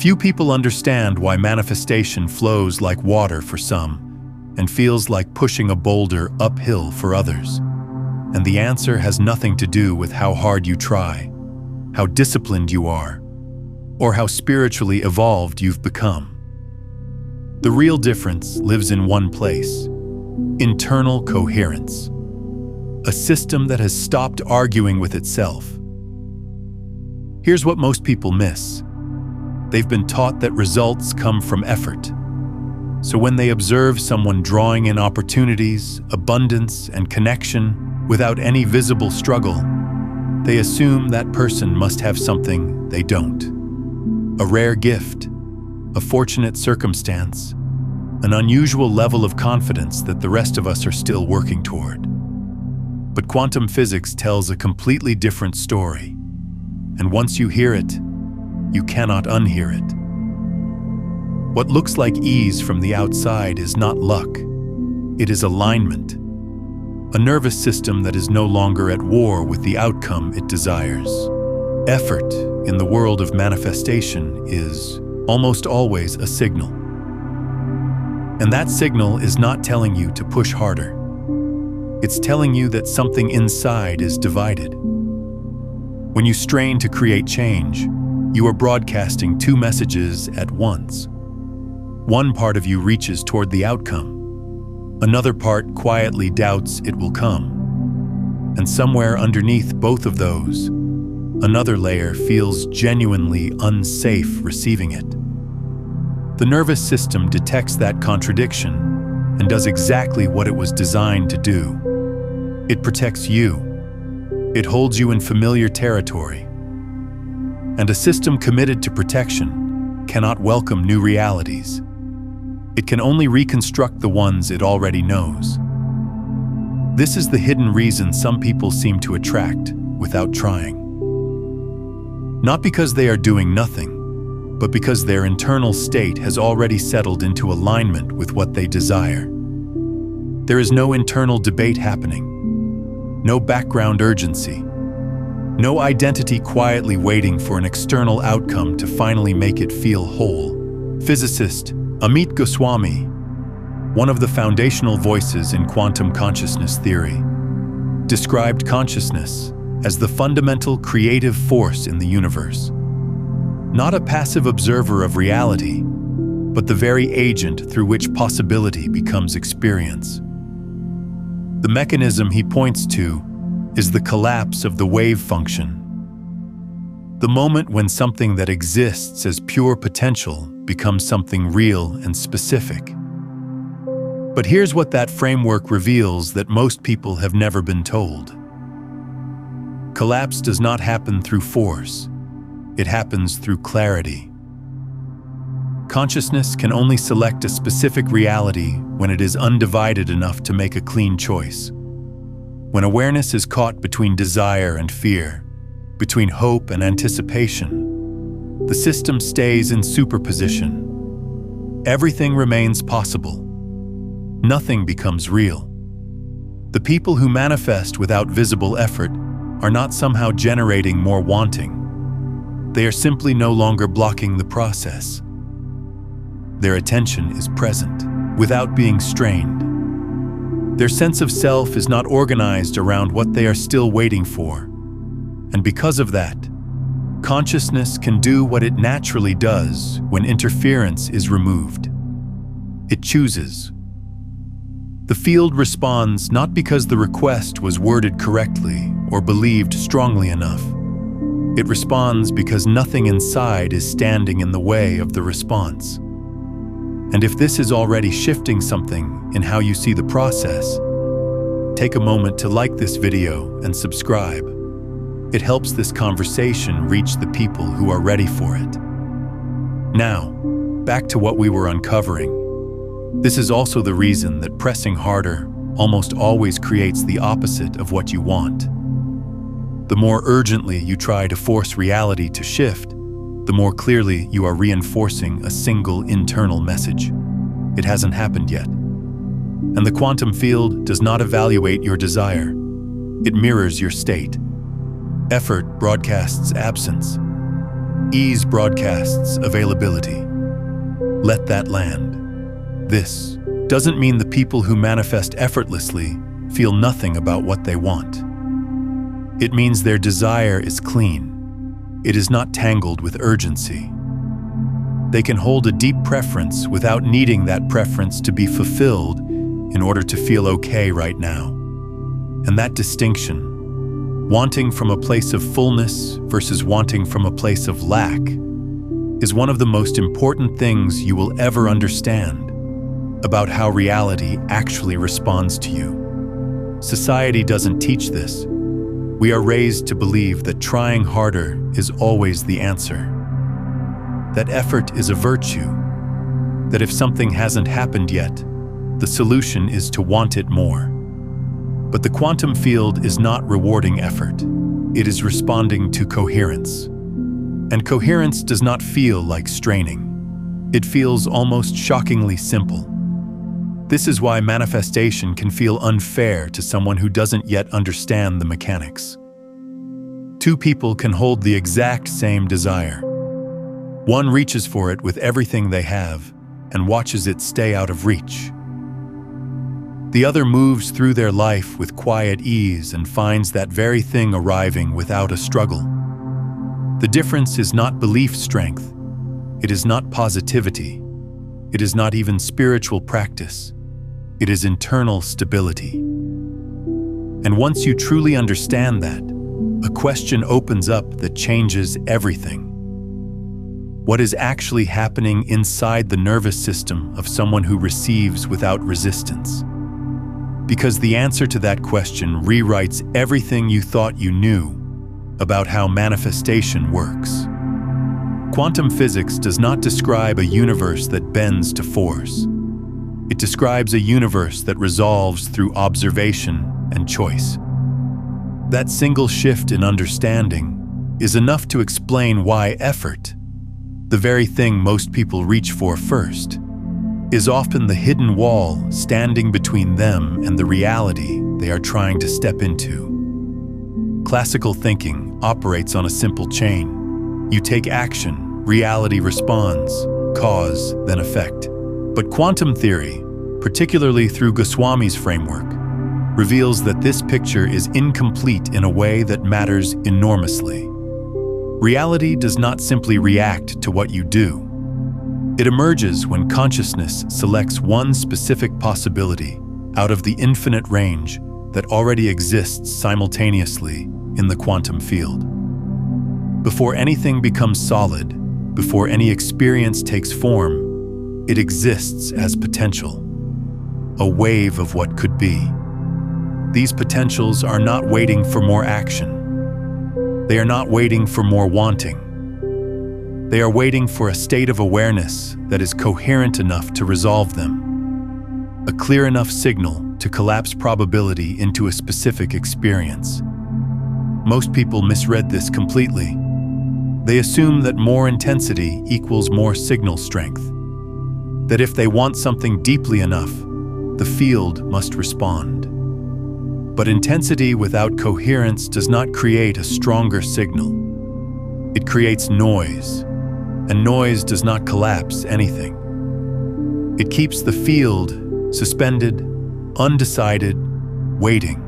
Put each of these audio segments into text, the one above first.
Few people understand why manifestation flows like water for some and feels like pushing a boulder uphill for others. And the answer has nothing to do with how hard you try, how disciplined you are, or how spiritually evolved you've become. The real difference lives in one place: internal coherence. A system that has stopped arguing with itself. Here's what most people miss. They've been taught that results come from effort. So when they observe someone drawing in opportunities, abundance, and connection without any visible struggle, they assume that person must have something they don't. A rare gift, a fortunate circumstance, an unusual level of confidence that the rest of us are still working toward. But quantum physics tells a completely different story. And once you hear it, you cannot unhear it. What looks like ease from the outside is not luck. It is alignment. A nervous system that is no longer at war with the outcome it desires. Effort in the world of manifestation is almost always a signal. And that signal is not telling you to push harder. It's telling you that something inside is divided. When you strain to create change, you are broadcasting two messages at once. One part of you reaches toward the outcome. Another part quietly doubts it will come. And somewhere underneath both of those, another layer feels genuinely unsafe receiving it. The nervous system detects that contradiction and does exactly what it was designed to do. It protects you. It holds you in familiar territory. And a system committed to protection cannot welcome new realities. It can only reconstruct the ones it already knows. This is the hidden reason some people seem to attract without trying. Not because they are doing nothing, but because their internal state has already settled into alignment with what they desire. There is no internal debate happening. No background urgency. No identity quietly waiting for an external outcome to finally make it feel whole. Physicist Amit Goswami, one of the foundational voices in quantum consciousness theory, described consciousness as the fundamental creative force in the universe. Not a passive observer of reality, but the very agent through which possibility becomes experience. The mechanism he points to is the collapse of the wave function. The moment when something that exists as pure potential becomes something real and specific. But here's what that framework reveals that most people have never been told. Collapse does not happen through force. It happens through clarity. Consciousness can only select a specific reality when it is undivided enough to make a clean choice. When awareness is caught between desire and fear, between hope and anticipation, the system stays in superposition. Everything remains possible. Nothing becomes real. The people who manifest without visible effort are not somehow generating more wanting. They are simply no longer blocking the process. Their attention is present, without being strained. Their sense of self is not organized around what they are still waiting for. And because of that, consciousness can do what it naturally does when interference is removed. It chooses. The field responds not because the request was worded correctly or believed strongly enough. It responds because nothing inside is standing in the way of the response. And if this is already shifting something in how you see the process, take a moment to like this video and subscribe. It helps this conversation reach the people who are ready for it. Now, back to what we were uncovering. This is also the reason that pressing harder almost always creates the opposite of what you want. The more urgently you try to force reality to shift, the more clearly you are reinforcing a single internal message. It hasn't happened yet. And the quantum field does not evaluate your desire. It mirrors your state. Effort broadcasts absence. Ease broadcasts availability. Let that land. This doesn't mean the people who manifest effortlessly feel nothing about what they want. It means their desire is clean. It is not tangled with urgency. They can hold a deep preference without needing that preference to be fulfilled in order to feel okay right now. And that distinction, wanting from a place of fullness versus wanting from a place of lack, is one of the most important things you will ever understand about how reality actually responds to you. Society doesn't teach this. We are raised to believe that trying harder is always the answer, that effort is a virtue, that if something hasn't happened yet, the solution is to want it more. But the quantum field is not rewarding effort. It is responding to coherence. And coherence does not feel like straining. It feels almost shockingly simple. This is why manifestation can feel unfair to someone who doesn't yet understand the mechanics. Two people can hold the exact same desire. One reaches for it with everything they have and watches it stay out of reach. The other moves through their life with quiet ease and finds that very thing arriving without a struggle. The difference is not belief strength. It is not positivity. It is not even spiritual practice. It is internal stability. And once you truly understand that, a question opens up that changes everything. What is actually happening inside the nervous system of someone who receives without resistance? Because the answer to that question rewrites everything you thought you knew about how manifestation works. Quantum physics does not describe a universe that bends to force. It describes a universe that resolves through observation and choice. That single shift in understanding is enough to explain why effort, the very thing most people reach for first, is often the hidden wall standing between them and the reality they are trying to step into. Classical thinking operates on a simple chain. You take action, reality responds, cause, then effect. But quantum theory, particularly through Goswami's framework, reveals that this picture is incomplete in a way that matters enormously. Reality does not simply react to what you do. It emerges when consciousness selects one specific possibility out of the infinite range that already exists simultaneously in the quantum field. Before anything becomes solid, before any experience takes form, it exists as potential, a wave of what could be. These potentials are not waiting for more action. They are not waiting for more wanting. They are waiting for a state of awareness that is coherent enough to resolve them, a clear enough signal to collapse probability into a specific experience. Most people misread this completely. They assume that more intensity equals more signal strength, that if they want something deeply enough, the field must respond. But intensity without coherence does not create a stronger signal. It creates noise, and noise does not collapse anything. It keeps the field suspended, undecided, waiting.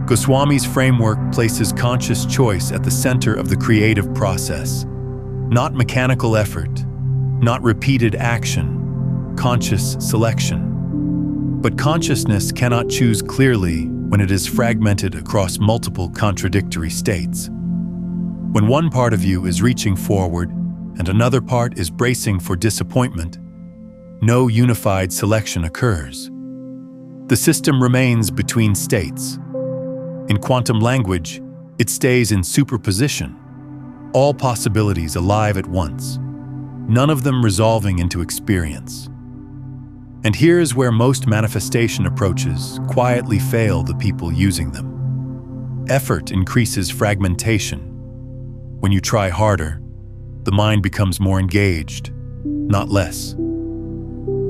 Goswami's framework places conscious choice at the center of the creative process, not mechanical effort, not repeated action, conscious selection. But consciousness cannot choose clearly when it is fragmented across multiple contradictory states. When one part of you is reaching forward and another part is bracing for disappointment, no unified selection occurs. The system remains between states. In quantum language, it stays in superposition, all possibilities alive at once, none of them resolving into experience. And here's where most manifestation approaches quietly fail the people using them. Effort increases fragmentation. When you try harder, the mind becomes more engaged, not less.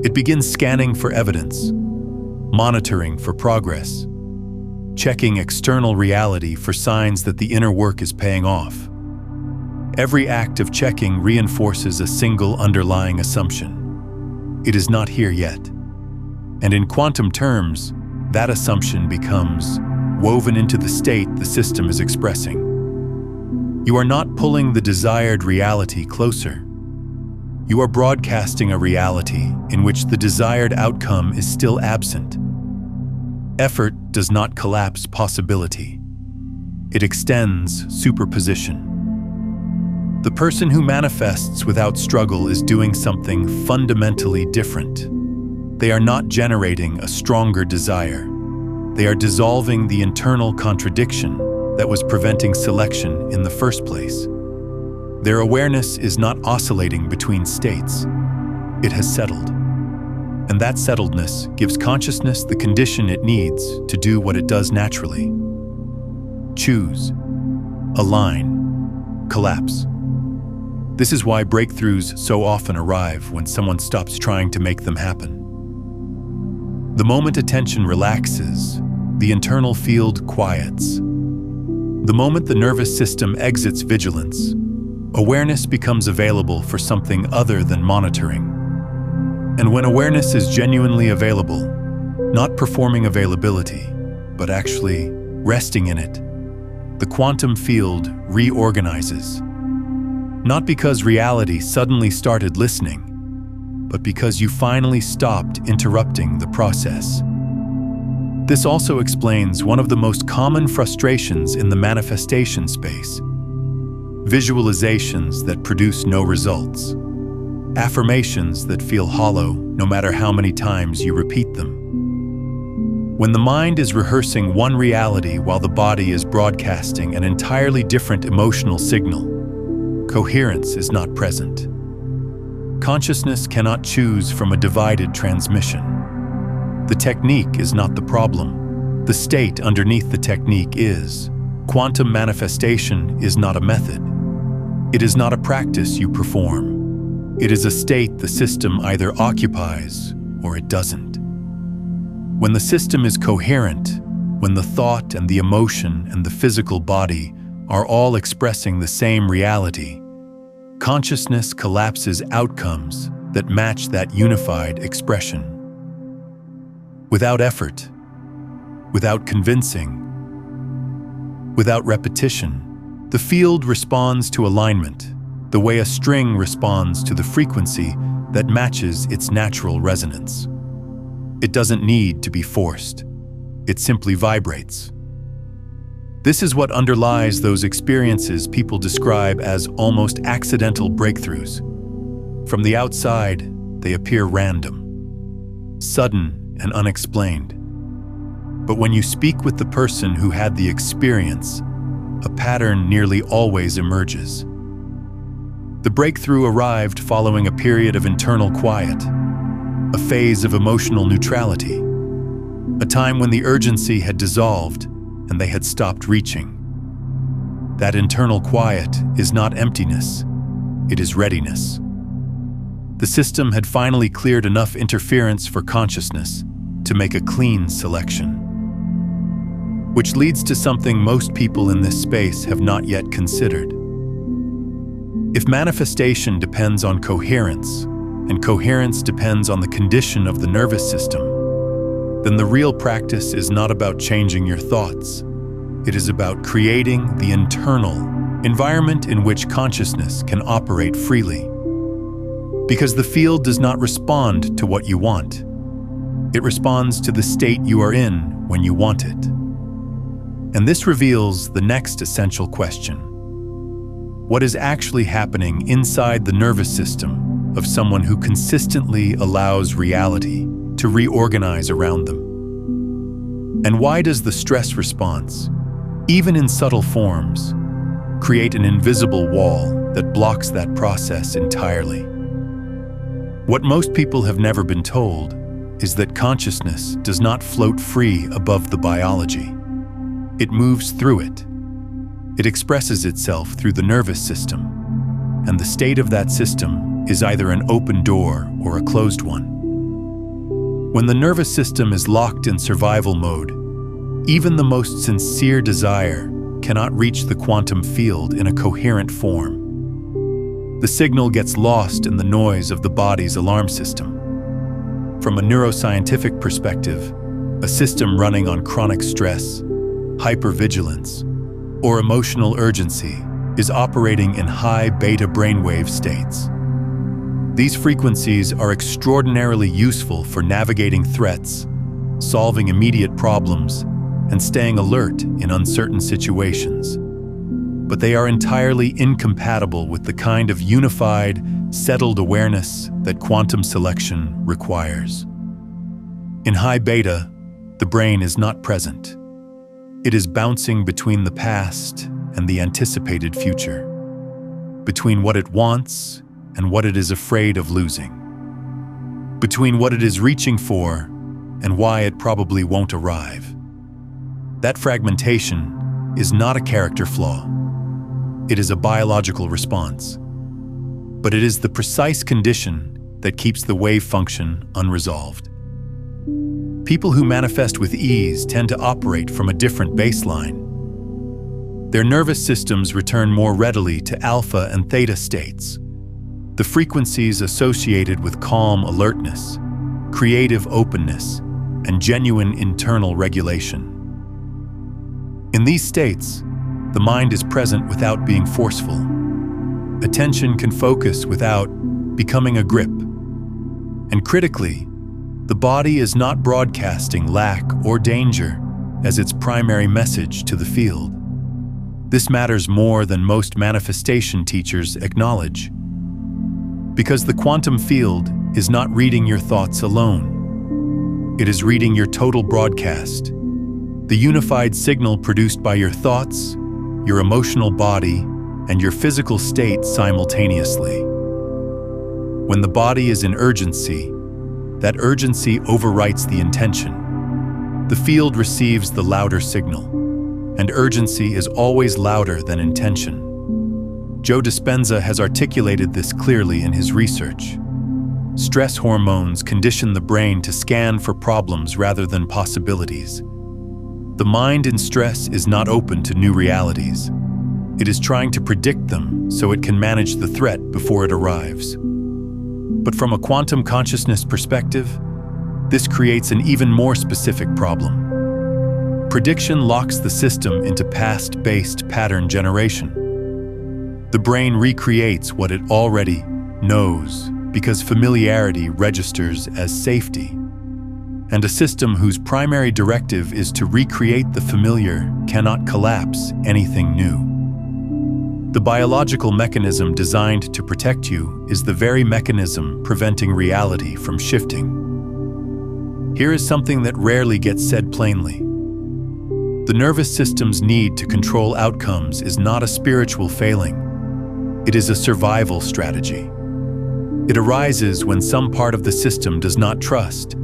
It begins scanning for evidence, monitoring for progress, checking external reality for signs that the inner work is paying off. Every act of checking reinforces a single underlying assumption. It is not here yet. And in quantum terms, that assumption becomes woven into the state the system is expressing. You are not pulling the desired reality closer. You are broadcasting a reality in which the desired outcome is still absent. Effort does not collapse possibility. It extends superposition. The person who manifests without struggle is doing something fundamentally different. They are not generating a stronger desire. They are dissolving the internal contradiction that was preventing selection in the first place. Their awareness is not oscillating between states. It has settled. And that settledness gives consciousness the condition it needs to do what it does naturally. Choose, align, collapse. This is why breakthroughs so often arrive when someone stops trying to make them happen. The moment attention relaxes, the internal field quiets. The moment the nervous system exits vigilance, awareness becomes available for something other than monitoring. And when awareness is genuinely available, not performing availability, but actually resting in it, the quantum field reorganizes. Not because reality suddenly started listening, but because you finally stopped interrupting the process. This also explains one of the most common frustrations in the manifestation space: visualizations that produce no results, affirmations that feel hollow no matter how many times you repeat them. When the mind is rehearsing one reality while the body is broadcasting an entirely different emotional signal, coherence is not present. Consciousness cannot choose from a divided transmission. The technique is not the problem. The state underneath the technique is. Quantum manifestation is not a method. It is not a practice you perform. It is a state the system either occupies or it doesn't. When the system is coherent, when the thought and the emotion and the physical body are all expressing the same reality, consciousness collapses outcomes that match that unified expression. Without effort, without convincing, without repetition, the field responds to alignment, the way a string responds to the frequency that matches its natural resonance. It doesn't need to be forced. It simply vibrates. This is what underlies those experiences people describe as almost accidental breakthroughs. From the outside, they appear random, sudden and unexplained. But when you speak with the person who had the experience, a pattern nearly always emerges. The breakthrough arrived following a period of internal quiet, a phase of emotional neutrality, a time when the urgency had dissolved and they had stopped reaching. That internal quiet is not emptiness, it is readiness. The system had finally cleared enough interference for consciousness to make a clean selection. Which leads to something most people in this space have not yet considered. If manifestation depends on coherence, and coherence depends on the condition of the nervous system, then the real practice is not about changing your thoughts. It is about creating the internal environment in which consciousness can operate freely. Because the field does not respond to what you want. It responds to the state you are in when you want it. And this reveals the next essential question. What is actually happening inside the nervous system of someone who consistently allows reality to reorganize around them? And why does the stress response, even in subtle forms, create an invisible wall that blocks that process entirely? What most people have never been told is that consciousness does not float free above the biology. It moves through it. It expresses itself through the nervous system, and the state of that system is either an open door or a closed one. When the nervous system is locked in survival mode, even the most sincere desire cannot reach the quantum field in a coherent form. The signal gets lost in the noise of the body's alarm system. From a neuroscientific perspective, a system running on chronic stress, hypervigilance, or emotional urgency is operating in high beta brainwave states. These frequencies are extraordinarily useful for navigating threats, solving immediate problems, and staying alert in uncertain situations. But they are entirely incompatible with the kind of unified, settled awareness that quantum selection requires. In high beta, the brain is not present. It is bouncing between the past and the anticipated future, between what it wants and what it is afraid of losing, between what it is reaching for and why it probably won't arrive. That fragmentation is not a character flaw. It is a biological response. But it is the precise condition that keeps the wave function unresolved. People who manifest with ease tend to operate from a different baseline. Their nervous systems return more readily to alpha and theta states, the frequencies associated with calm alertness, creative openness, and genuine internal regulation. In these states, the mind is present without being forceful. Attention can focus without becoming a grip. And critically, the body is not broadcasting lack or danger as its primary message to the field. This matters more than most manifestation teachers acknowledge. Because the quantum field is not reading your thoughts alone. It is reading your total broadcast, the unified signal produced by your thoughts, your emotional body, and your physical state simultaneously. When the body is in urgency, that urgency overwrites the intention. The field receives the louder signal, and urgency is always louder than intention. Joe Dispenza has articulated this clearly in his research. Stress hormones condition the brain to scan for problems rather than possibilities. The mind in stress is not open to new realities. It is trying to predict them so it can manage the threat before it arrives. But from a quantum consciousness perspective, this creates an even more specific problem. Prediction locks the system into past-based pattern generation. The brain recreates what it already knows because familiarity registers as safety. And a system whose primary directive is to recreate the familiar cannot collapse anything new. The biological mechanism designed to protect you is the very mechanism preventing reality from shifting. Here is something that rarely gets said plainly. The nervous system's need to control outcomes is not a spiritual failing. It is a survival strategy. It arises when some part of the system does not trust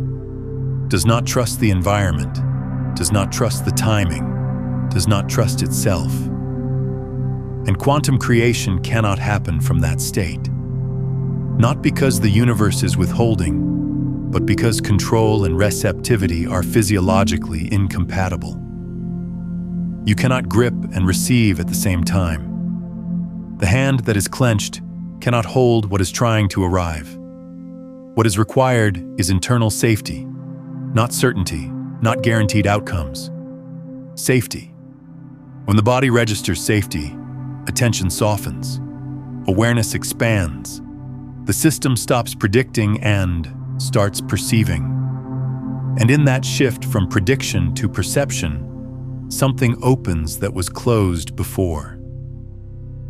the environment, does not trust the timing, does not trust itself. And quantum creation cannot happen from that state. Not because the universe is withholding, but because control and receptivity are physiologically incompatible. You cannot grip and receive at the same time. The hand that is clenched cannot hold what is trying to arrive. What is required is internal safety, not certainty, not guaranteed outcomes. Safety. When the body registers safety, attention softens, awareness expands, the system stops predicting and starts perceiving. And in that shift from prediction to perception, something opens that was closed before.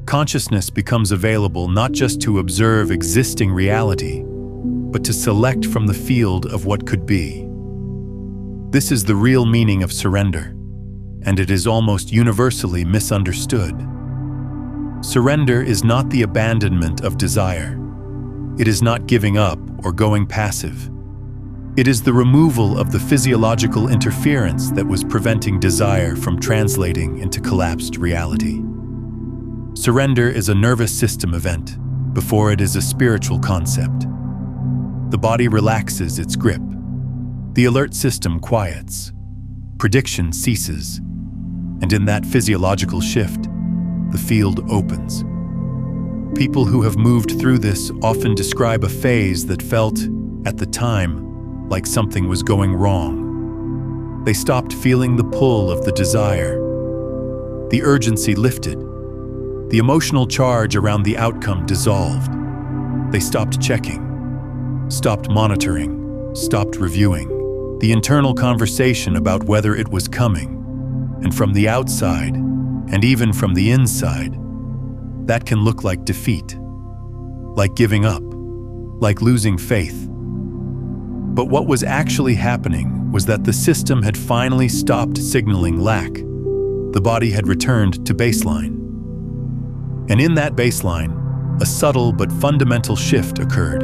Consciousness becomes available not just to observe existing reality, but to select from the field of what could be. This is the real meaning of surrender, and it is almost universally misunderstood. Surrender is not the abandonment of desire. It is not giving up or going passive. It is the removal of the physiological interference that was preventing desire from translating into collapsed reality. Surrender is a nervous system event before it is a spiritual concept. The body relaxes its grip. The alert system quiets. Prediction ceases. And in that physiological shift, the field opens. People who have moved through this often describe a phase that felt, at the time, like something was going wrong. They stopped feeling the pull of the desire. The urgency lifted. The emotional charge around the outcome dissolved. They stopped checking, stopped monitoring, stopped reviewing. The internal conversation about whether it was coming. And from the outside, and even from the inside, that can look like defeat, like giving up, like losing faith. But what was actually happening was that the system had finally stopped signaling lack. The body had returned to baseline. And in that baseline, a subtle but fundamental shift occurred.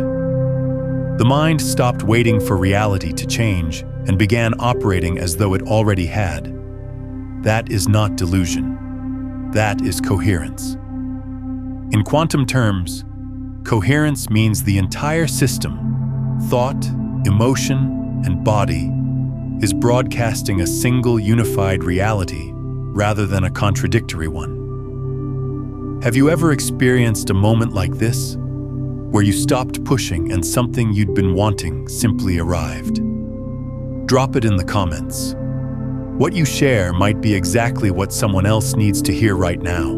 The mind stopped waiting for reality to change and began operating as though it already had. That is not delusion. That is coherence. In quantum terms, coherence means the entire system, thought, emotion, and body, is broadcasting a single unified reality rather than a contradictory one. Have you ever experienced a moment like this, where you stopped pushing and something you'd been wanting simply arrived? Drop it in the comments. What you share might be exactly what someone else needs to hear right now.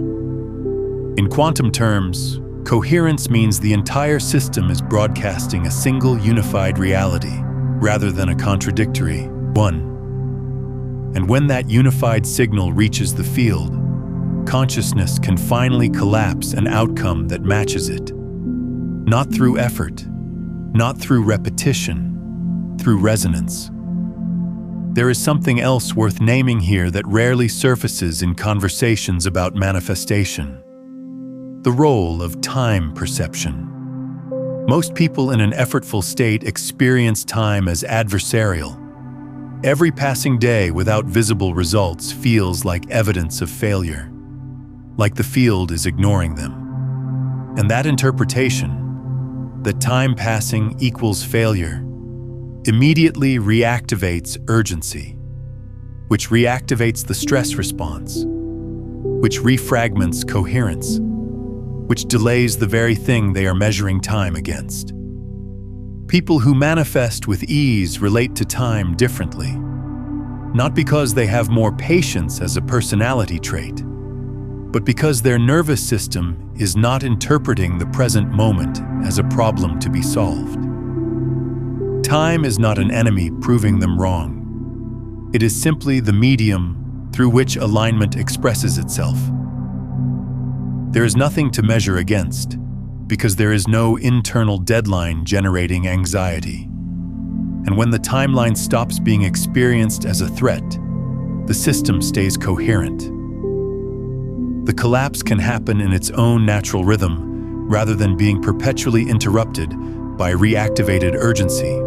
In quantum terms, coherence means the entire system is broadcasting a single unified reality, rather than a contradictory one. And when that unified signal reaches the field, consciousness can finally collapse an outcome that matches it. Not through effort, not through repetition, through resonance. There is something else worth naming here that rarely surfaces in conversations about manifestation: the role of time perception. Most people in an effortful state experience time as adversarial. Every passing day without visible results feels like evidence of failure, like the field is ignoring them. And that interpretation, that time passing equals failure, immediately reactivates urgency, which reactivates the stress response, which refragments coherence, which delays the very thing they are measuring time against. People who manifest with ease relate to time differently, not because they have more patience as a personality trait, but because their nervous system is not interpreting the present moment as a problem to be solved. Time is not an enemy proving them wrong. It is simply the medium through which alignment expresses itself. There is nothing to measure against, because there is no internal deadline generating anxiety. And when the timeline stops being experienced as a threat, the system stays coherent. The collapse can happen in its own natural rhythm, rather than being perpetually interrupted by reactivated urgency.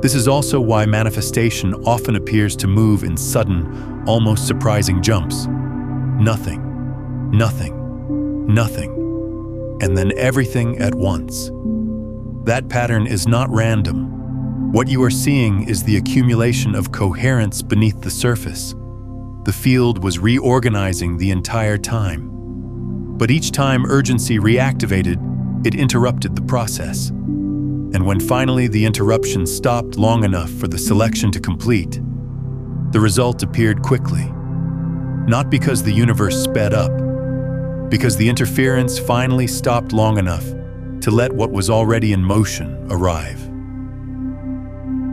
This is also why manifestation often appears to move in sudden, almost surprising jumps. Nothing, nothing, nothing, and then everything at once. That pattern is not random. What you are seeing is the accumulation of coherence beneath the surface. The field was reorganizing the entire time. But each time urgency reactivated, it interrupted the process. And when finally the interruption stopped long enough for the selection to complete, the result appeared quickly. Not because the universe sped up, because the interference finally stopped long enough to let what was already in motion arrive.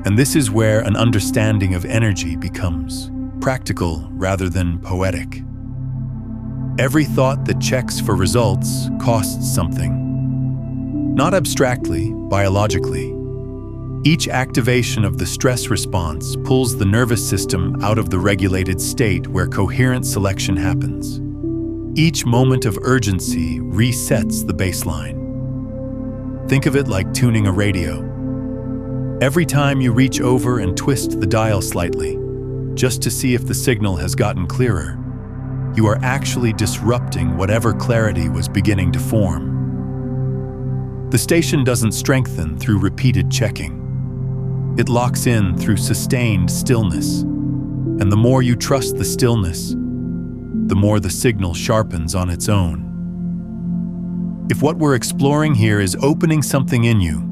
And this is where an understanding of energy becomes practical rather than poetic. Every thought that checks for results costs something. Not abstractly, biologically. Each activation of the stress response pulls the nervous system out of the regulated state where coherent selection happens. Each moment of urgency resets the baseline. Think of it like tuning a radio. Every time you reach over and twist the dial slightly, just to see if the signal has gotten clearer, you are actually disrupting whatever clarity was beginning to form. The station doesn't strengthen through repeated checking. It locks in through sustained stillness. And the more you trust the stillness, the more the signal sharpens on its own. If what we're exploring here is opening something in you,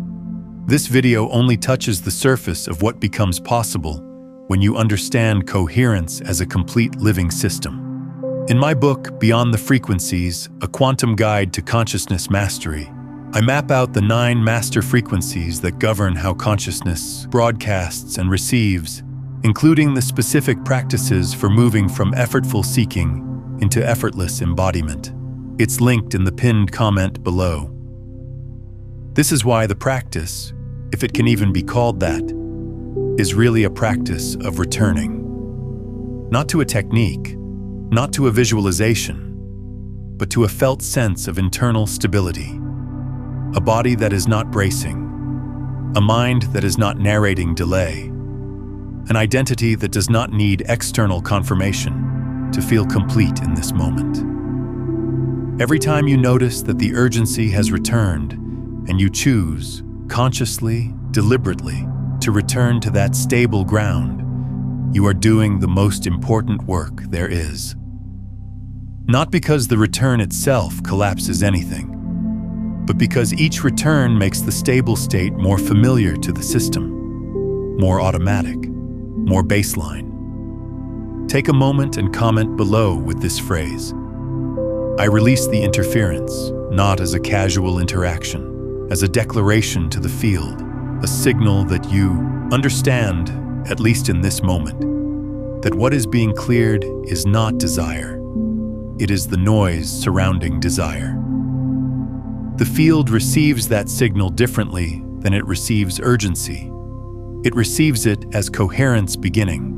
this video only touches the surface of what becomes possible when you understand coherence as a complete living system. In my book, Beyond the Frequencies, A Quantum Guide to Consciousness Mastery, I map out the 9 master frequencies that govern how consciousness broadcasts and receives, including the specific practices for moving from effortful seeking into effortless embodiment. It's linked in the pinned comment below. This is why the practice, if it can even be called that, is really a practice of returning. Not to a technique, not to a visualization, but to a felt sense of internal stability. A body that is not bracing, a mind that is not narrating delay, an identity that does not need external confirmation to feel complete in this moment. Every time you notice that the urgency has returned and you choose, consciously, deliberately, to return to that stable ground, you are doing the most important work there is. Not because the return itself collapses anything, but because each return makes the stable state more familiar to the system, more automatic, more baseline. Take a moment and comment below with this phrase. I release the interference, not as a casual interaction, as a declaration to the field, a signal that you understand, at least in this moment, that what is being cleared is not desire. It is the noise surrounding desire. The field receives that signal differently than it receives urgency. It receives it as coherence beginning.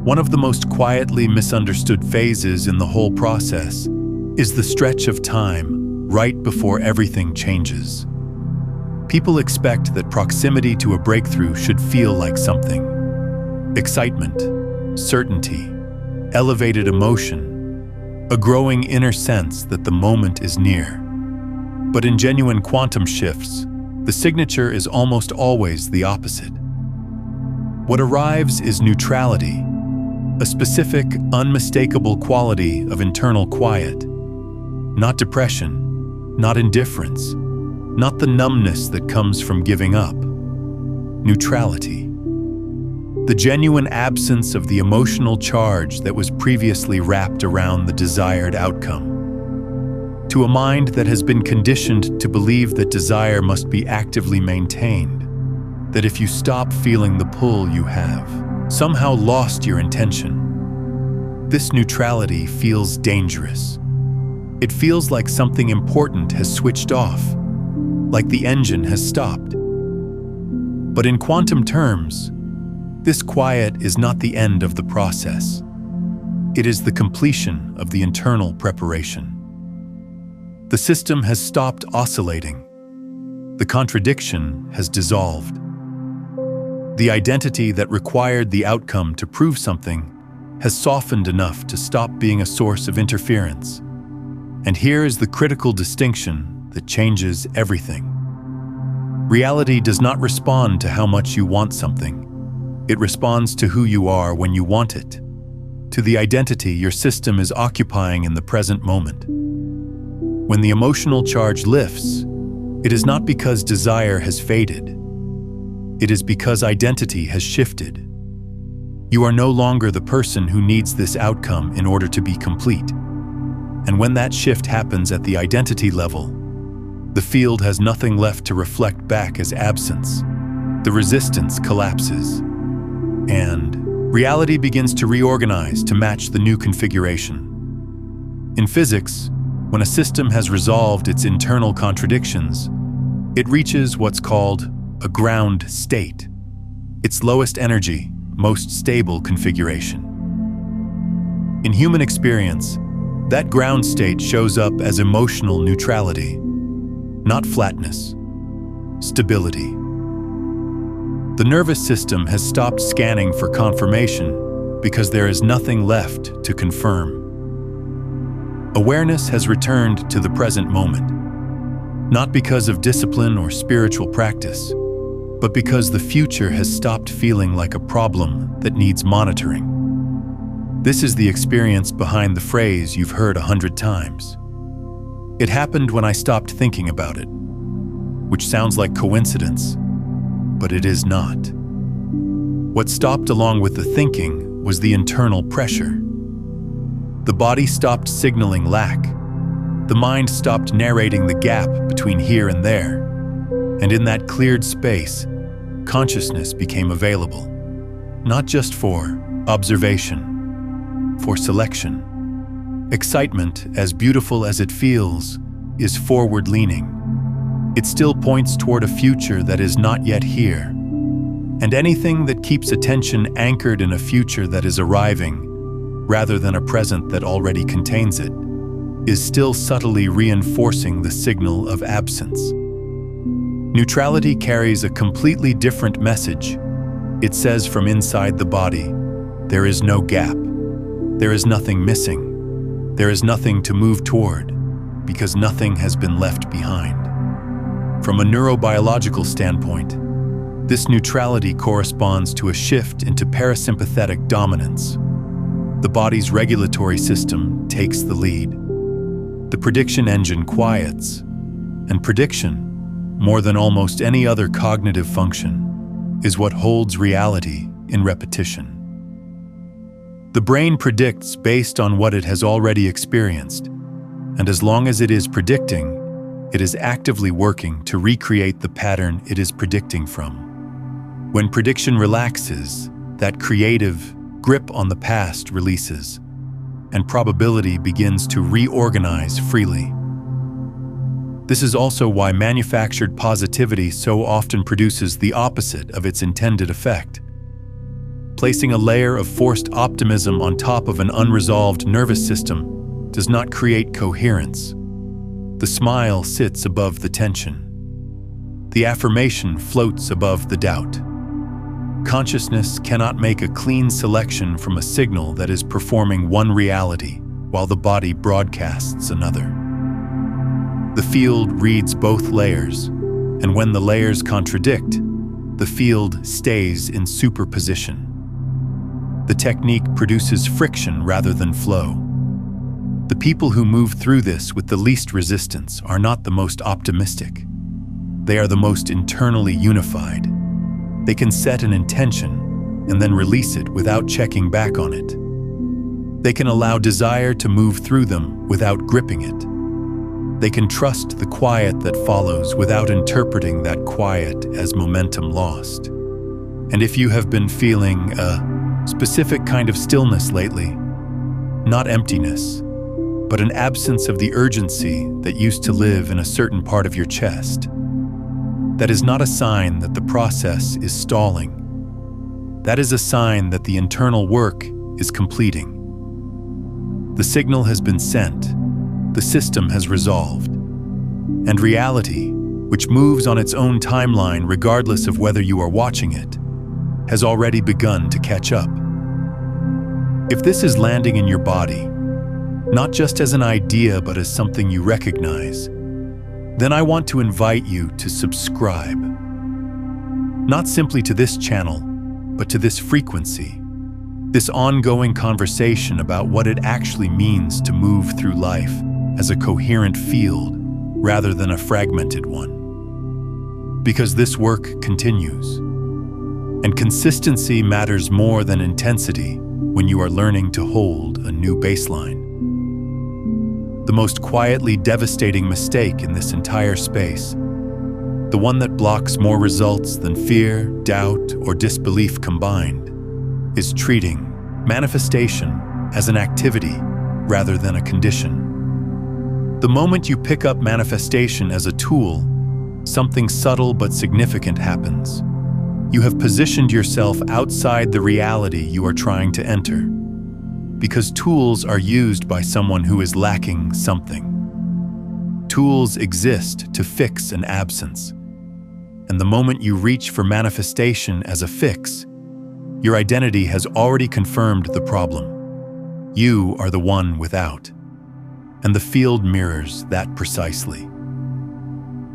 One of the most quietly misunderstood phases in the whole process is the stretch of time right before everything changes. People expect that proximity to a breakthrough should feel like something. Excitement, certainty, elevated emotion, a growing inner sense that the moment is near. But in genuine quantum shifts, the signature is almost always the opposite. What arrives is neutrality, a specific, unmistakable quality of internal quiet. Not depression, not indifference, not the numbness that comes from giving up. Neutrality. The genuine absence of the emotional charge that was previously wrapped around the desired outcome. To a mind that has been conditioned to believe that desire must be actively maintained, that if you stop feeling the pull you have somehow lost your intention. This neutrality feels dangerous. It feels like something important has switched off, like the engine has stopped. But in quantum terms, this quiet is not the end of the process. It is the completion of the internal preparation. The system has stopped oscillating. The contradiction has dissolved. The identity that required the outcome to prove something has softened enough to stop being a source of interference. And here is the critical distinction that changes everything. Reality does not respond to how much you want something. It responds to who you are when you want it, to the identity your system is occupying in the present moment. When the emotional charge lifts, it is not because desire has faded. It is because identity has shifted. You are no longer the person who needs this outcome in order to be complete. And when that shift happens at the identity level, the field has nothing left to reflect back as absence. The resistance collapses, and reality begins to reorganize to match the new configuration. In physics, when a system has resolved its internal contradictions, it reaches what's called a ground state, its lowest energy, most stable configuration. In human experience, that ground state shows up as emotional neutrality, not flatness, stability. The nervous system has stopped scanning for confirmation because there is nothing left to confirm. Awareness has returned to the present moment, not because of discipline or spiritual practice, but because the future has stopped feeling like a problem that needs monitoring. This is the experience behind the phrase you've heard 100 times. It happened when I stopped thinking about it, which sounds like coincidence, but it is not. What stopped along with the thinking was the internal pressure. The body stopped signaling lack. The mind stopped narrating the gap between here and there. And in that cleared space, consciousness became available, not just for observation, for selection. Excitement, as beautiful as it feels, is forward-leaning. It still points toward a future that is not yet here. And anything that keeps attention anchored in a future that is arriving, rather than a present that already contains it, is still subtly reinforcing the signal of absence. Neutrality carries a completely different message. It says from inside the body, there is no gap. There is nothing missing. There is nothing to move toward, because nothing has been left behind. From a neurobiological standpoint, this neutrality corresponds to a shift into parasympathetic dominance. The body's regulatory system takes the lead. The prediction engine quiets, and prediction, more than almost any other cognitive function, is what holds reality in repetition. The brain predicts based on what it has already experienced, and as long as it is predicting, it is actively working to recreate the pattern it is predicting from. When prediction relaxes, that creative grip on the past releases, and probability begins to reorganize freely. This is also why manufactured positivity so often produces the opposite of its intended effect. Placing a layer of forced optimism on top of an unresolved nervous system does not create coherence. The smile sits above the tension. The affirmation floats above the doubt. Consciousness cannot make a clean selection from a signal that is performing one reality while the body broadcasts another. The field reads both layers, and when the layers contradict, the field stays in superposition. The technique produces friction rather than flow. The people who move through this with the least resistance are not the most optimistic. They are the most internally unified. They can set an intention and then release it without checking back on it. They can allow desire to move through them without gripping it. They can trust the quiet that follows without interpreting that quiet as momentum lost. And if you have been feeling a specific kind of stillness lately, not emptiness, but an absence of the urgency that used to live in a certain part of your chest, that is not a sign that the process is stalling. That is a sign that the internal work is completing. The signal has been sent, the system has resolved, and reality, which moves on its own timeline regardless of whether you are watching it, has already begun to catch up. If this is landing in your body, not just as an idea but as something you recognize, then I want to invite you to subscribe. Not simply to this channel, but to this frequency, this ongoing conversation about what it actually means to move through life as a coherent field rather than a fragmented one. Because this work continues. And consistency matters more than intensity when you are learning to hold a new baseline. The most quietly devastating mistake in this entire space, the one that blocks more results than fear, doubt, or disbelief combined, is treating manifestation as an activity rather than a condition. The moment you pick up manifestation as a tool, something subtle but significant happens. You have positioned yourself outside the reality you are trying to enter. Because tools are used by someone who is lacking something. Tools exist to fix an absence. And the moment you reach for manifestation as a fix, your identity has already confirmed the problem. You are the one without. And the field mirrors that precisely.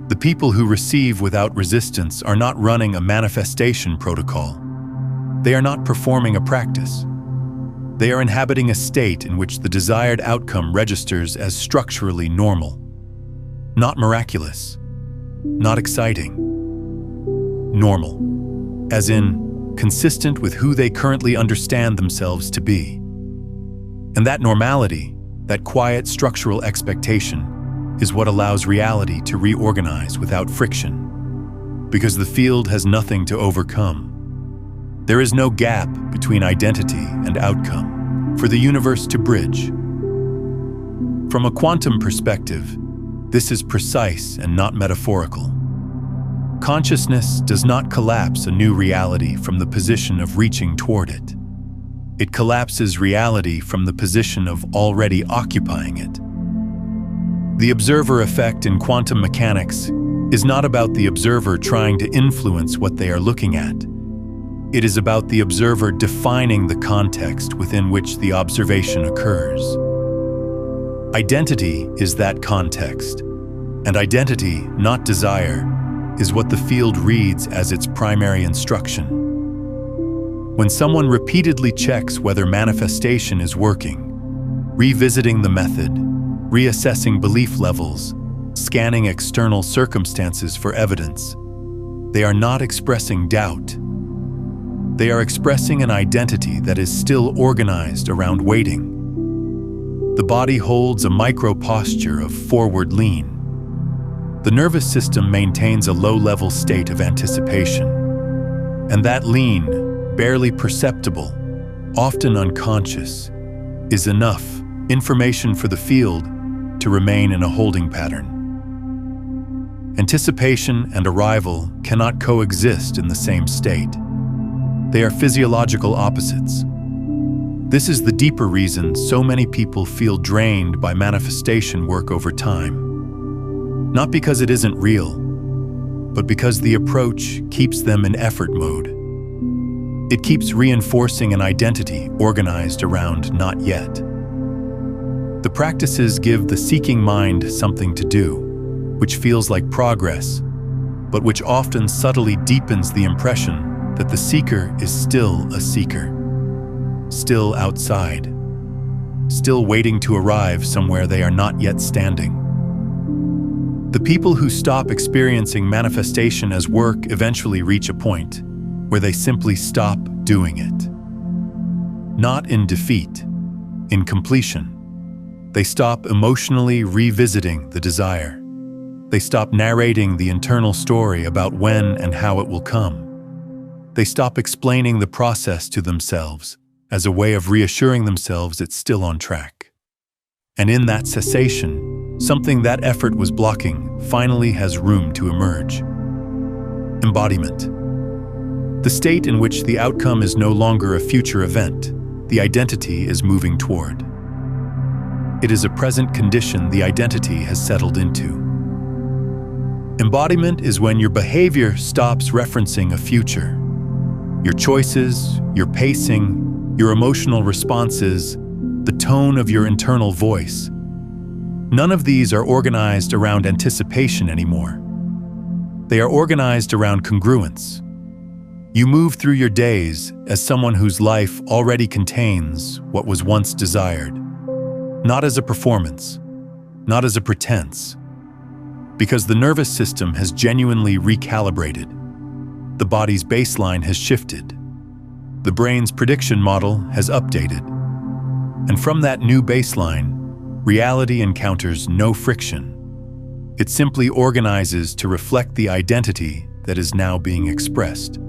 The people who receive without resistance are not running a manifestation protocol. They are not performing a practice. They are inhabiting a state in which the desired outcome registers as structurally normal. Not miraculous, not exciting. Normal, as in consistent with who they currently understand themselves to be. And that normality, that quiet structural expectation, is what allows reality to reorganize without friction. Because the field has nothing to overcome. There is no gap between identity and outcome for the universe to bridge. From a quantum perspective, this is precise and not metaphorical. Consciousness does not collapse a new reality from the position of reaching toward it. It collapses reality from the position of already occupying it. The observer effect in quantum mechanics is not about the observer trying to influence what they are looking at. It is about the observer defining the context within which the observation occurs. Identity is that context, and identity, not desire, is what the field reads as its primary instruction. When someone repeatedly checks whether manifestation is working, revisiting the method, reassessing belief levels, scanning external circumstances for evidence, they are not expressing doubt. They are expressing an identity that is still organized around waiting. The body holds a micro-posture of forward lean. The nervous system maintains a low-level state of anticipation. And that lean, barely perceptible, often unconscious, is enough information for the field to remain in a holding pattern. Anticipation and arrival cannot coexist in the same state. They are physiological opposites. This is the deeper reason so many people feel drained by manifestation work over time. Not because it isn't real, but because the approach keeps them in effort mode. It keeps reinforcing an identity organized around not yet. The practices give the seeking mind something to do, which feels like progress, but which often subtly deepens the impression that the seeker is still a seeker, still outside, still waiting to arrive somewhere they are not yet standing. The people who stop experiencing manifestation as work eventually reach a point where they simply stop doing it. Not in defeat, in completion. They stop emotionally revisiting the desire. They stop narrating the internal story about when and how it will come. They stop explaining the process to themselves as a way of reassuring themselves it's still on track. And in that cessation, something that effort was blocking finally has room to emerge. Embodiment. The state in which the outcome is no longer a future event, the identity is moving toward. It is a present condition the identity has settled into. Embodiment is when your behavior stops referencing a future. Your choices, your pacing, your emotional responses, the tone of your internal voice. None of these are organized around anticipation anymore. They are organized around congruence. You move through your days as someone whose life already contains what was once desired. Not as a performance, not as a pretense. Because the nervous system has genuinely recalibrated. The body's baseline has shifted. The brain's prediction model has updated. And from that new baseline, reality encounters no friction. It simply organizes to reflect the identity that is now being expressed.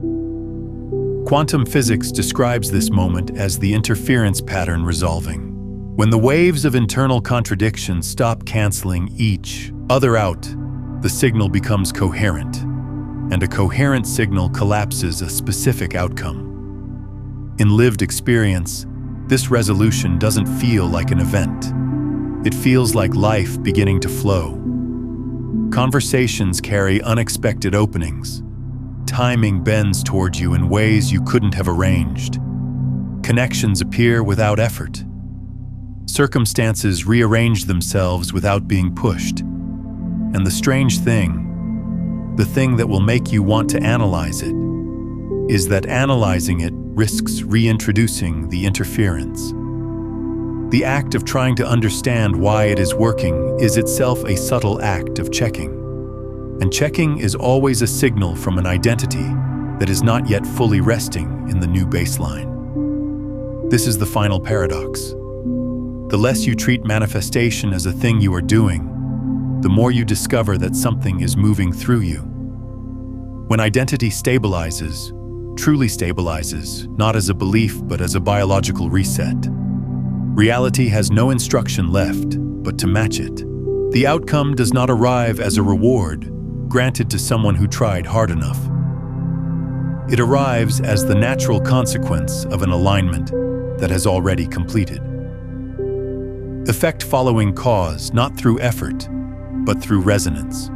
Quantum physics describes this moment as the interference pattern resolving. When the waves of internal contradiction stop canceling each other out, the signal becomes coherent, and a coherent signal collapses a specific outcome. In lived experience, this resolution doesn't feel like an event. It feels like life beginning to flow. Conversations carry unexpected openings. Timing bends toward you in ways you couldn't have arranged. Connections appear without effort. Circumstances rearrange themselves without being pushed. And the strange thing, the thing that will make you want to analyze it, is that analyzing it risks reintroducing the interference. The act of trying to understand why it is working is itself a subtle act of checking. And checking is always a signal from an identity that is not yet fully resting in the new baseline. This is the final paradox. The less you treat manifestation as a thing you are doing, the more you discover that something is moving through you. When identity stabilizes, truly stabilizes, not as a belief but as a biological reset, reality has no instruction left but to match it. The outcome does not arrive as a reward granted to someone who tried hard enough. It arrives as the natural consequence of an alignment that has already completed. Effect following cause, not through effort, but through resonance.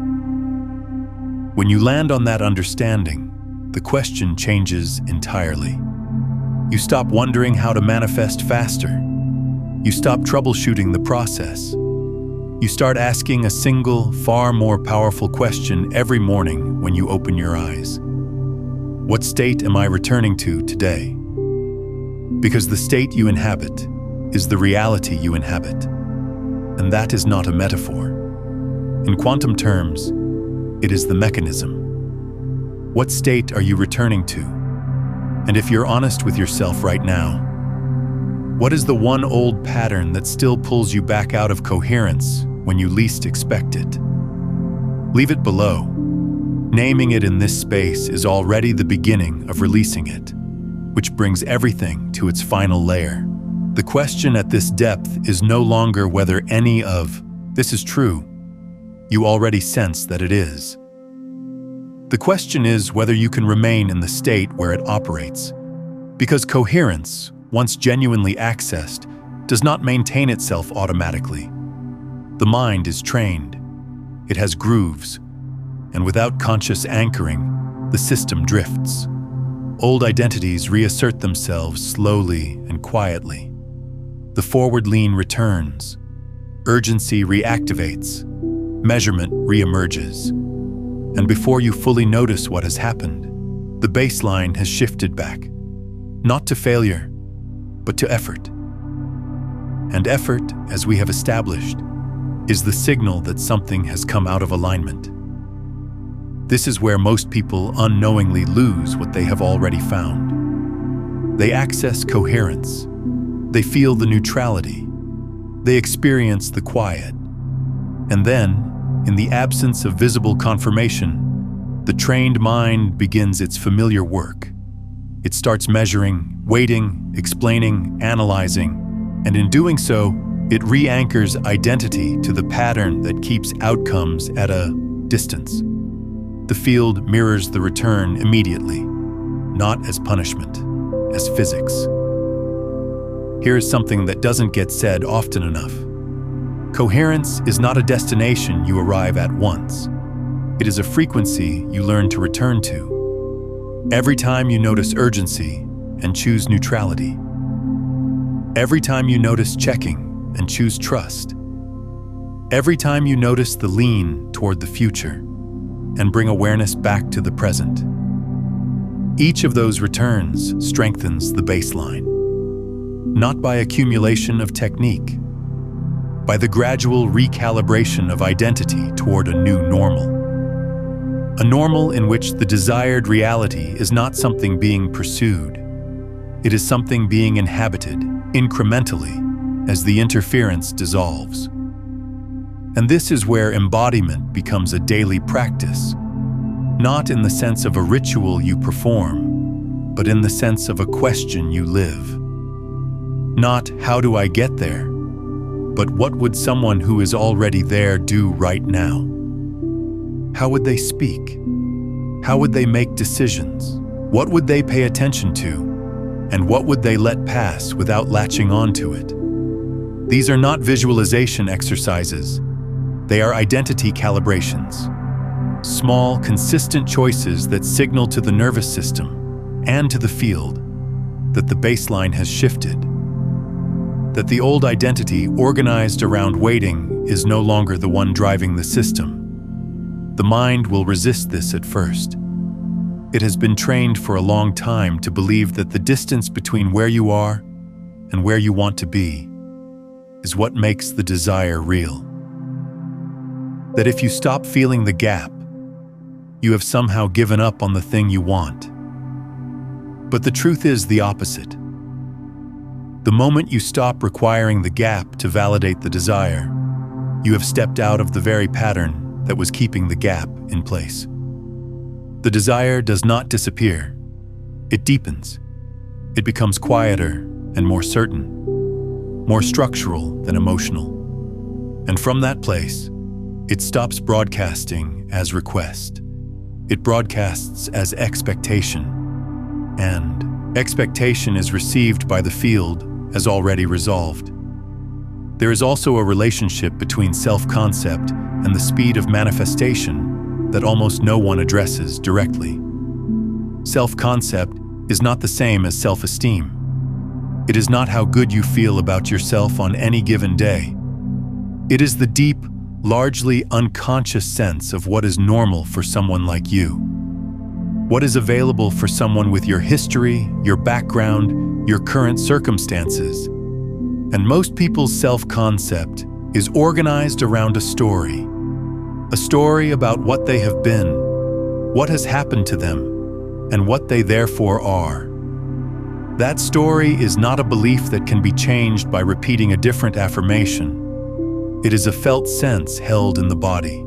When you land on that understanding, the question changes entirely. You stop wondering how to manifest faster. You stop troubleshooting the process. You start asking a single, far more powerful question every morning when you open your eyes. What state am I returning to today? Because the state you inhabit is the reality you inhabit, and that is not a metaphor. In quantum terms, it is the mechanism. What state are you returning to? And if you're honest with yourself right now, what is the one old pattern that still pulls you back out of coherence when you least expect it? Leave it below. Naming it in this space is already the beginning of releasing it, which brings everything to its final layer. The question at this depth is no longer whether any of this is true. You already sense that it is. The question is whether you can remain in the state where it operates. Because coherence, once genuinely accessed, does not maintain itself automatically. The mind is trained. It has grooves. And without conscious anchoring, the system drifts. Old identities reassert themselves slowly and quietly. The forward lean returns. Urgency reactivates. Measurement reemerges. And before you fully notice what has happened, the baseline has shifted back. Not to failure, but to effort. And effort, as we have established, is the signal that something has come out of alignment. This is where most people unknowingly lose what they have already found. They access coherence. They feel the neutrality. They experience the quiet. And then, in the absence of visible confirmation, the trained mind begins its familiar work. It starts measuring, weighting, explaining, analyzing, and in doing so, it re-anchors identity to the pattern that keeps outcomes at a distance. The field mirrors the return immediately, not as punishment, as physics. Here is something that doesn't get said often enough. Coherence is not a destination you arrive at once. It is a frequency you learn to return to. Every time you notice urgency and choose neutrality. Every time you notice checking and choose trust. Every time you notice the lean toward the future and bring awareness back to the present. Each of those returns strengthens the baseline, not by accumulation of technique, by the gradual recalibration of identity toward a new normal. A normal in which the desired reality is not something being pursued. It is something being inhabited incrementally as the interference dissolves. And this is where embodiment becomes a daily practice, not in the sense of a ritual you perform, but in the sense of a question you live. Not, how do I get there? But what would someone who is already there do right now? How would they speak? How would they make decisions? What would they pay attention to? And what would they let pass without latching onto it? These are not visualization exercises. They are identity calibrations. Small, consistent choices that signal to the nervous system and to the field that the baseline has shifted. That the old identity organized around waiting is no longer the one driving the system. The mind will resist this at first. It has been trained for a long time to believe that the distance between where you are and where you want to be is what makes the desire real. That if you stop feeling the gap, you have somehow given up on the thing you want. But the truth is the opposite. The moment you stop requiring the gap to validate the desire, you have stepped out of the very pattern that was keeping the gap in place. The desire does not disappear. It deepens. It becomes quieter and more certain, more structural than emotional. And from that place, it stops broadcasting as request. It broadcasts as expectation. And expectation is received by the field as already resolved. There is also a relationship between self-concept and the speed of manifestation that almost no one addresses directly. Self-concept is not the same as self-esteem. It is not how good you feel about yourself on any given day. It is the deep, largely unconscious sense of what is normal for someone like you. What is available for someone with your history, your background, your current circumstances. And most people's self-concept is organized around a story about what they have been, what has happened to them, and what they therefore are. That story is not a belief that can be changed by repeating a different affirmation. It is a felt sense held in the body.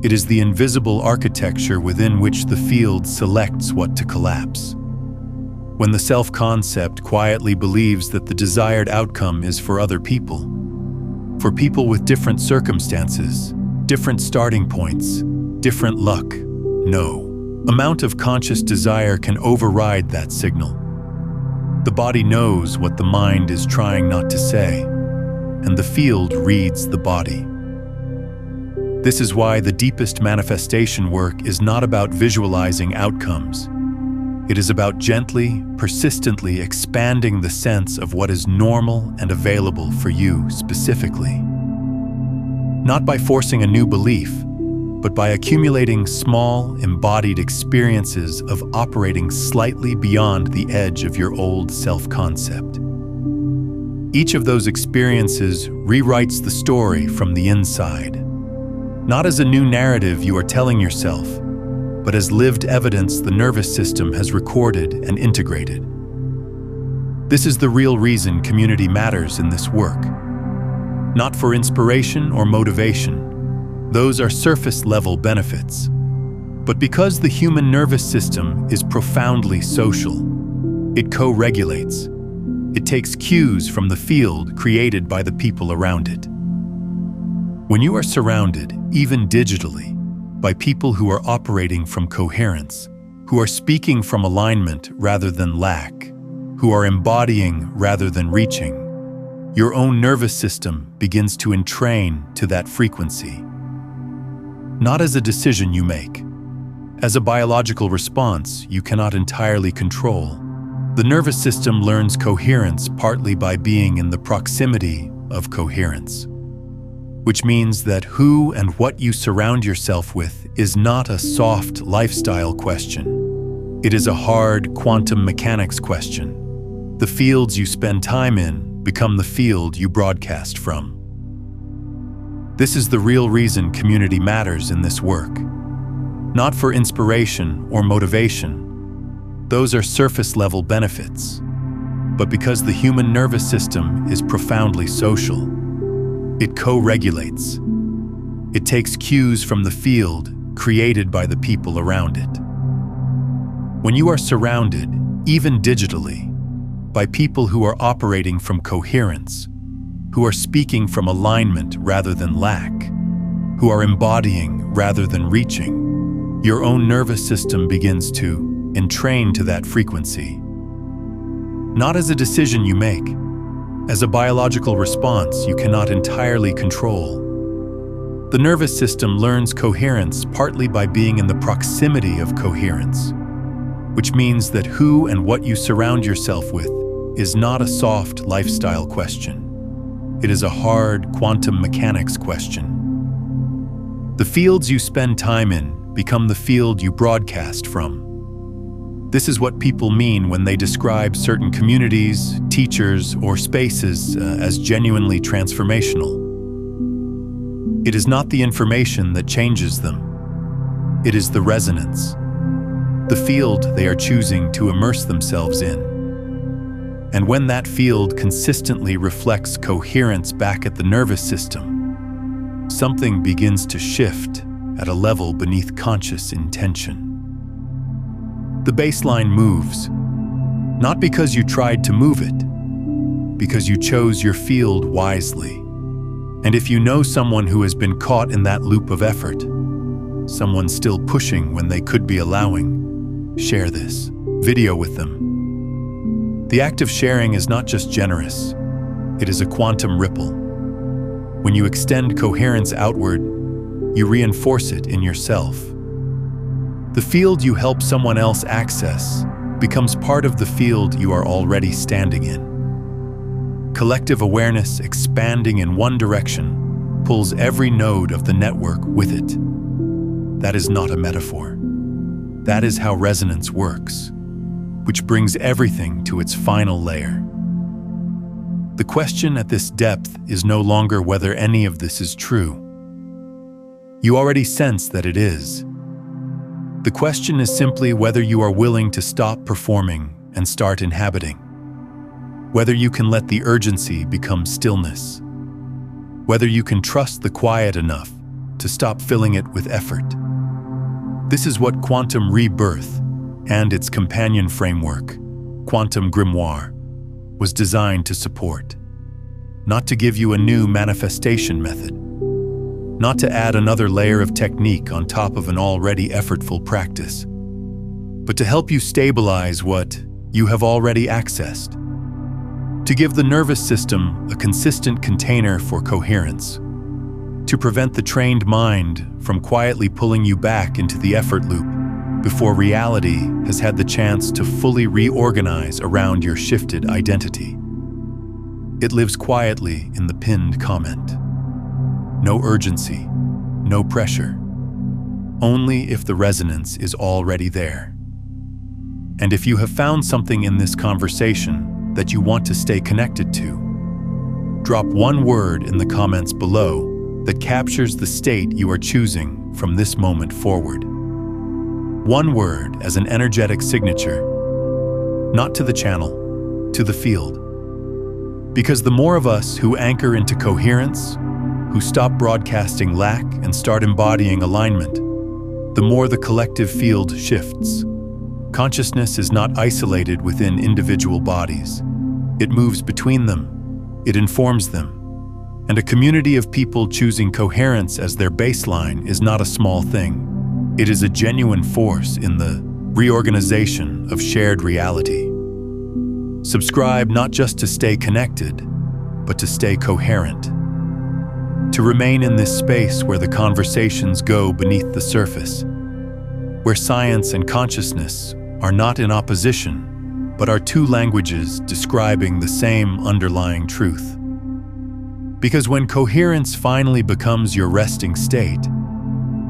It is the invisible architecture within which the field selects what to collapse. When the self-concept quietly believes that the desired outcome is for other people, for people with different circumstances, different starting points, different luck, no amount of conscious desire can override that signal. The body knows what the mind is trying not to say, and the field reads the body. This is why the deepest manifestation work is not about visualizing outcomes. It is about gently, persistently expanding the sense of what is normal and available for you specifically. Not by forcing a new belief, but by accumulating small, embodied experiences of operating slightly beyond the edge of your old self-concept. Each of those experiences rewrites the story from the inside, not as a new narrative you are telling yourself, but as lived evidence the nervous system has recorded and integrated. This is the real reason community matters in this work. Not for inspiration or motivation. Those are surface-level benefits. But because the human nervous system is profoundly social, it co-regulates. It takes cues from the field created by the people around it. When you are surrounded, even digitally, by people who are operating from coherence, who are speaking from alignment rather than lack, who are embodying rather than reaching, your own nervous system begins to entrain to that frequency. Not as a decision you make. As a biological response you cannot entirely control. The nervous system learns coherence partly by being in the proximity of coherence. Which means that who and what you surround yourself with is not a soft lifestyle question. It is a hard quantum mechanics question. The fields you spend time in become the field you broadcast from. This is the real reason community matters in this work. Not for inspiration or motivation. Those are surface-level benefits. But because the human nervous system is profoundly social, it co-regulates. It takes cues from the field created by the people around it. When you are surrounded, even digitally, by people who are operating from coherence, who are speaking from alignment rather than lack, who are embodying rather than reaching, your own nervous system begins to entrain to that frequency. Not as a decision you make, as a biological response you cannot entirely control. The nervous system learns coherence partly by being in the proximity of coherence, which means that who and what you surround yourself with is not a soft lifestyle question. It is a hard quantum mechanics question. The fields you spend time in become the field you broadcast from. This is what people mean when they describe certain communities, teachers, or spaces as genuinely transformational. It is not the information that changes them. It is the resonance, the field they are choosing to immerse themselves in. And when that field consistently reflects coherence back at the nervous system, something begins to shift at a level beneath conscious intention. The baseline moves, not because you tried to move it, because you chose your field wisely. And if you know someone who has been caught in that loop of effort, someone still pushing when they could be allowing, share this video with them. The act of sharing is not just generous, it is a quantum ripple. When you extend coherence outward, you reinforce it in yourself. The field you help someone else access becomes part of the field you are already standing in. Collective awareness expanding in one direction pulls every node of the network with it. That is not a metaphor. That is how resonance works, which brings everything to its final layer. The question at this depth is no longer whether any of this is true. You already sense that it is. The question is simply whether you are willing to stop performing and start inhabiting. Whether you can let the urgency become stillness. Whether you can trust the quiet enough to stop filling it with effort. This is what quantum rebirth and its companion framework, quantum grimoire, was designed to support. Not to give you a new manifestation method. Not to add another layer of technique on top of an already effortful practice, but to help you stabilize what you have already accessed. To give the nervous system a consistent container for coherence. To prevent the trained mind from quietly pulling you back into the effort loop before reality has had the chance to fully reorganize around your shifted identity. It lives quietly in the pinned comment. No urgency, no pressure, only if the resonance is already there. And if you have found something in this conversation that you want to stay connected to, drop one word in the comments below that captures the state you are choosing from this moment forward. One word as an energetic signature, not to the channel, to the field. Because the more of us who anchor into coherence, who stop broadcasting lack and start embodying alignment, the more the collective field shifts. Consciousness is not isolated within individual bodies. It moves between them. It informs them. And a community of people choosing coherence as their baseline is not a small thing. It is a genuine force in the reorganization of shared reality. Subscribe not just to stay connected, but to stay coherent. To remain in this space where the conversations go beneath the surface, where science and consciousness are not in opposition, but are two languages describing the same underlying truth. Because when coherence finally becomes your resting state,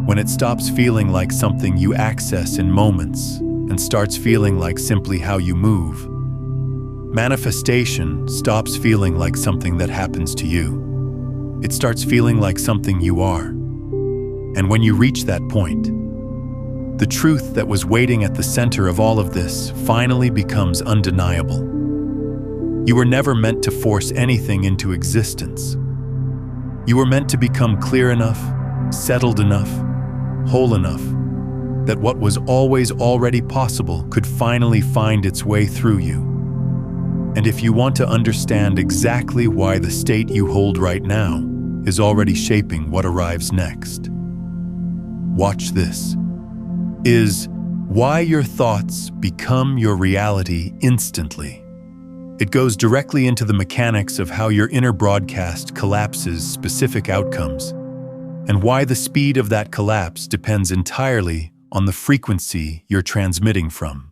when it stops feeling like something you access in moments and starts feeling like simply how you move, manifestation stops feeling like something that happens to you. It starts feeling like something you are. And when you reach that point, the truth that was waiting at the center of all of this finally becomes undeniable. You were never meant to force anything into existence. You were meant to become clear enough, settled enough, whole enough, that what was always already possible could finally find its way through you. And if you want to understand exactly why the state you hold right now is already shaping what arrives next, watch this. Is why your thoughts become your reality instantly. It goes directly into the mechanics of how your inner broadcast collapses specific outcomes, and why the speed of that collapse depends entirely on the frequency you're transmitting from.